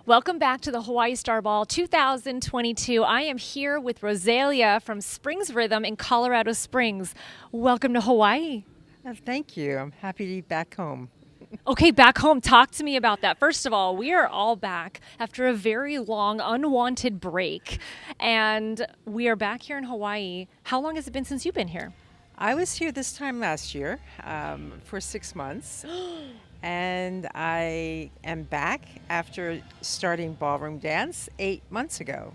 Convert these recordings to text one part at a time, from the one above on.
Welcome back to the Hawaii Star Ball 2022. I am here with Roselia from Springs Rhythm in Colorado Springs. Welcome to Hawaii. Thank you. I'm happy to be back home. Okay, back home. Talk to me about that. First of all, we are all back after a very long, unwanted break, and we are back here in Hawaii. How long has it been since you've been here? I was here this time last year for 6 months, and I am back after starting ballroom dance 8 months ago.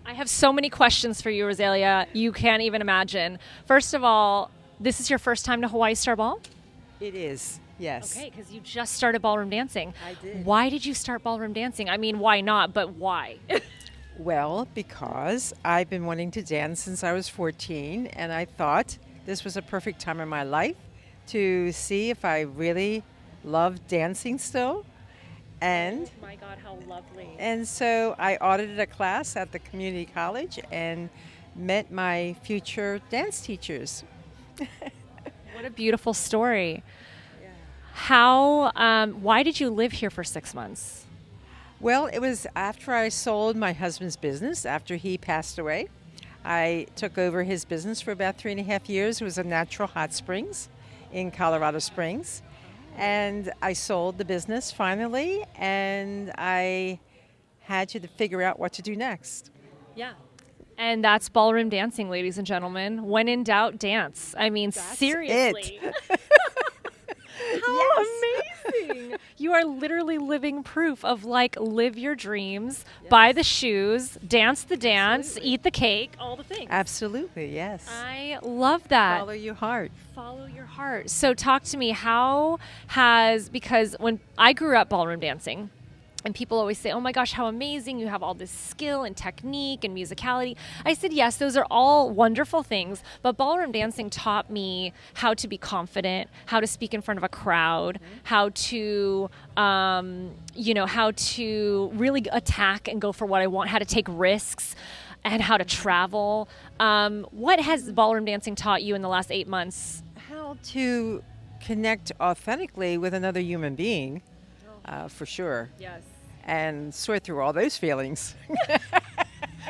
I have so many questions for you, Roselia. You can't even imagine. First of all, this is your first time to Hawaii Star Ball? It is, yes. Okay, because you just started ballroom dancing. I did. Why did you start ballroom dancing? I mean, why not, but why? Well, because I've been wanting to dance since I was 14, and I thought this was a perfect time in my life to see if I really love dancing still. And Oh my God, how lovely. And so I audited a class at the community college and met my future dance teachers. What a beautiful story. Why did you live here for 6 months? Well, it was after I sold my husband's business, after he passed away. I took over his business for about 3.5 years. It was a natural hot springs in Colorado Springs. And I sold the business finally, and I had to figure out what to do next. Yeah. And that's ballroom dancing, ladies and gentlemen. When in doubt, dance. I mean, That's seriously. How amazing. You are literally living proof of live your dreams, buy the shoes, dance the dance, Absolutely. eat the cake, all the things. Absolutely, yes. I love that. Follow your heart. Follow your heart. So talk to me, because when I grew up ballroom dancing, and people always say, oh my gosh, how amazing, you have all this skill and technique and musicality. I said, yes, those are all wonderful things, but ballroom dancing taught me how to be confident, how to speak in front of a crowd, how to, how to really attack and go for what I want, how to take risks, and how to travel. What has ballroom dancing taught you in the last 8 months? How to connect authentically with another human being, for sure. Yes. And sort through all those feelings.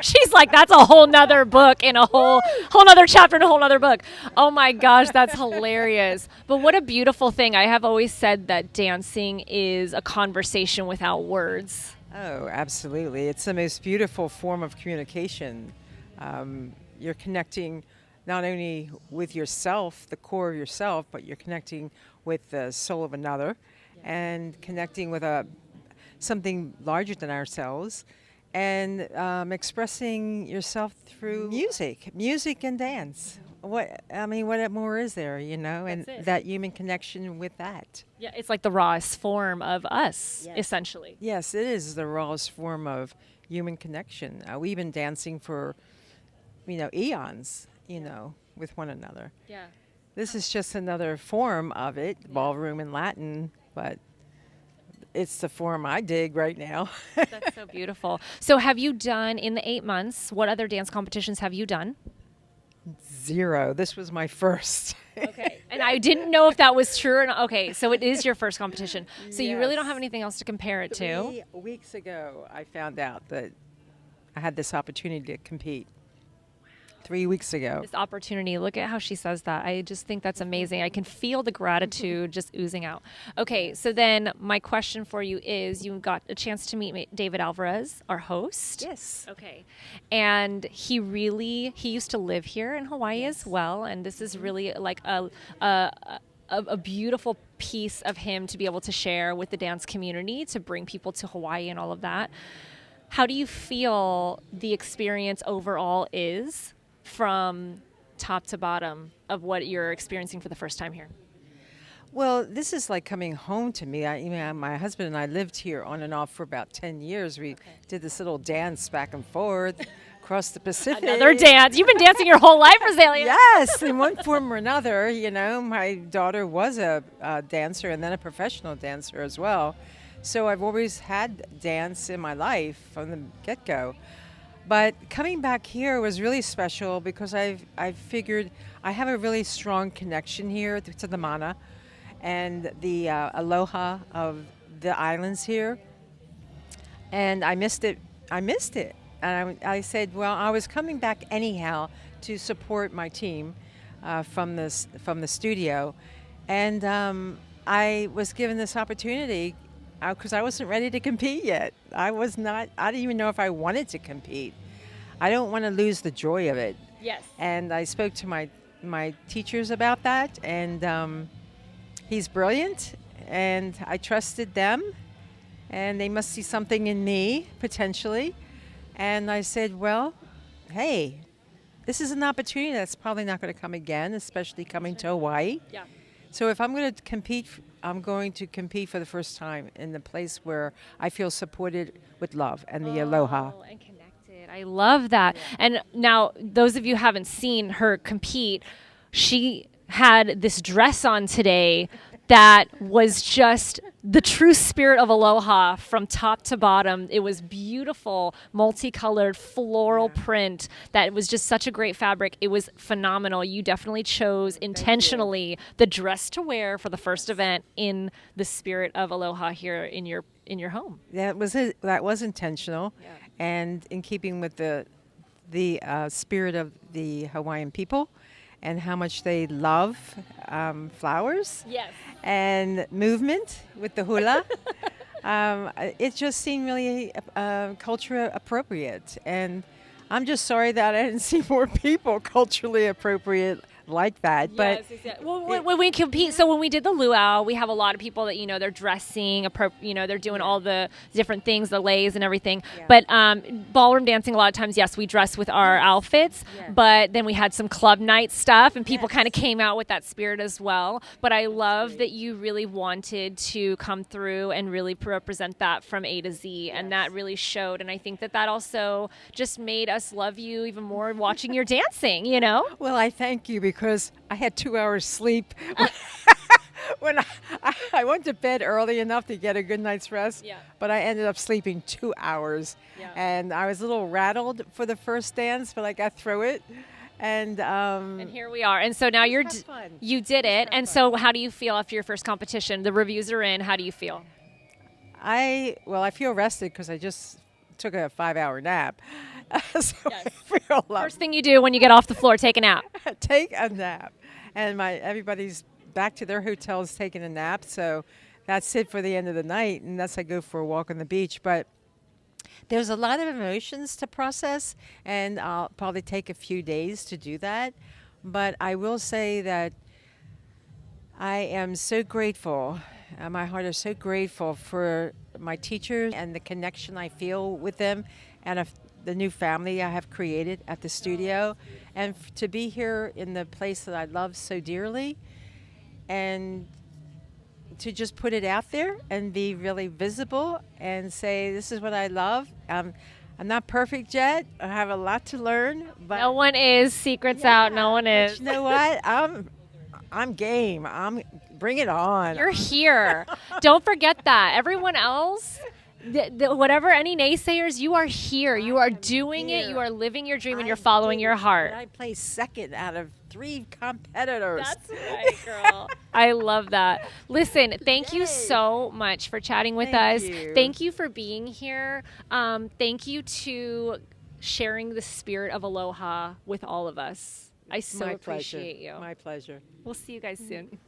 She's like, that's a whole nother book in a whole nother chapter in a whole nother book. Oh my gosh, that's hilarious. But what a beautiful thing. I have always said that dancing is a conversation without words. Oh, absolutely. It's the most beautiful form of communication. You're connecting not only with yourself, the core of yourself, but you're connecting with the soul of another and connecting with something larger than ourselves, and expressing yourself through music and dance. What more is there, and That's it. that human connection with that. Yeah, it's like the rawest form of us, essentially. Yes, it is the rawest form of human connection. We've been dancing for, eons, with one another. Yeah. This is just another form of it, ballroom in Latin, but it's the form I dig right now. That's so beautiful. So have you done, in the 8 months, what other dance competitions have you done? 0. This was my first. Okay. And I didn't know if that was true or not. Okay, so it is your first competition. So you really don't have anything else to compare it to. 3 weeks ago, I found out that I had this opportunity to compete. 3 weeks ago. This opportunity. Look at how she says that. I just think that's amazing. I can feel the gratitude just oozing out. Okay, so then my question for you is, you got a chance to meet David Alvarez, our host. Yes. Okay. And he used to live here in Hawaii as well, and this is really like a beautiful piece of him to be able to share with the dance community, to bring people to Hawaii and all of that. How do you feel the experience overall is, from top to bottom, of what you're experiencing for the first time here? Well, this is like coming home to me. My husband and I lived here on and off for about 10 years. We did this little dance back and forth across the Pacific. Another dance. You've been dancing your whole life, Roselia. Yes, in one form or another. My daughter was a dancer and then a professional dancer as well. So I've always had dance in my life from the get-go. But coming back here was really special because I figured I have a really strong connection here to the mana and the aloha of the islands here. and I missed it. I missed it. And I said, well, I was coming back anyhow to support my team from the studio, and I was given this opportunity because I wasn't ready to compete yet. I was not. I didn't even know if I wanted to compete. I don't want to lose the joy of it. Yes. And I spoke to my teachers about that, and he's brilliant, and I trusted them, and they must see something in me potentially. And I said, well, hey, this is an opportunity that's probably not going to come again, especially coming to Hawaii. Yeah. So if I'm going to compete, I'm going to compete for the first time in the place where I feel supported with love and the aloha. Oh, and connected. I love that. And now, those of you who haven't seen her compete, she had this dress on today that was just the true spirit of aloha from top to bottom. It was beautiful, multicolored floral print that was just such a great fabric. It was phenomenal. You definitely chose intentionally the dress to wear for the first event in the spirit of aloha here in your home. That was it. That was intentional, and in keeping with the spirit of the Hawaiian people, and how much they love flowers. Yes. And movement with the hula. It just seemed really culture appropriate, and I'm just sorry that I didn't see more people culturally appropriate like that. But well, when we compete, so when we did the luau, we have a lot of people that they're dressing, they're doing all the different things, the lays and everything. Yeah. But ballroom dancing, a lot of times, yes, we dress with our outfits. Yes. But then we had some club night stuff, and people Yes. kind of came out with that spirit as well. But I love that you really wanted to come through and really represent that from A to Z, and that really showed. And I think that also just made us love you even more watching your dancing. Well, I thank you because I had 2 hours sleep when I went to bed early enough to get a good night's rest. Yeah. But I ended up sleeping 2 hours, and I was a little rattled for the first dance, but I got through it. And here we are. And so now you did it. And so how do you feel after your first competition? The reviews are in. How do you feel? I feel rested because I just took a 5-hour nap. So Yes. I feel First thing you do when you get off the floor, take a nap. take a nap, and everybody's back to their hotels taking a nap. So that's it for the end of the night, and that's I go for a walk on the beach. But there's a lot of emotions to process, and I'll probably take a few days to do that. But I will say that I am so grateful. My heart is so grateful for my teachers and the connection I feel with them, and the new family I have created at the studio, and to be here in the place that I love so dearly, and to just put it out there and be really visible and say, this is what I love. I'm not perfect yet. I have a lot to learn. But No one is. Secrets out. No one but is. you know what? I'm game. Bring it on. You're here. Don't forget that. Everyone else, whatever any naysayers, you are here. You are doing it. You are living your dream, and you're following your heart. I placed second out of 3 competitors. That's right, girl. I love that. Listen, thank you so much for chatting with us. you. Thank you for being here. Thank you to sharing the spirit of aloha with all of us. I so My appreciate pleasure. you. My pleasure. We'll see you guys soon.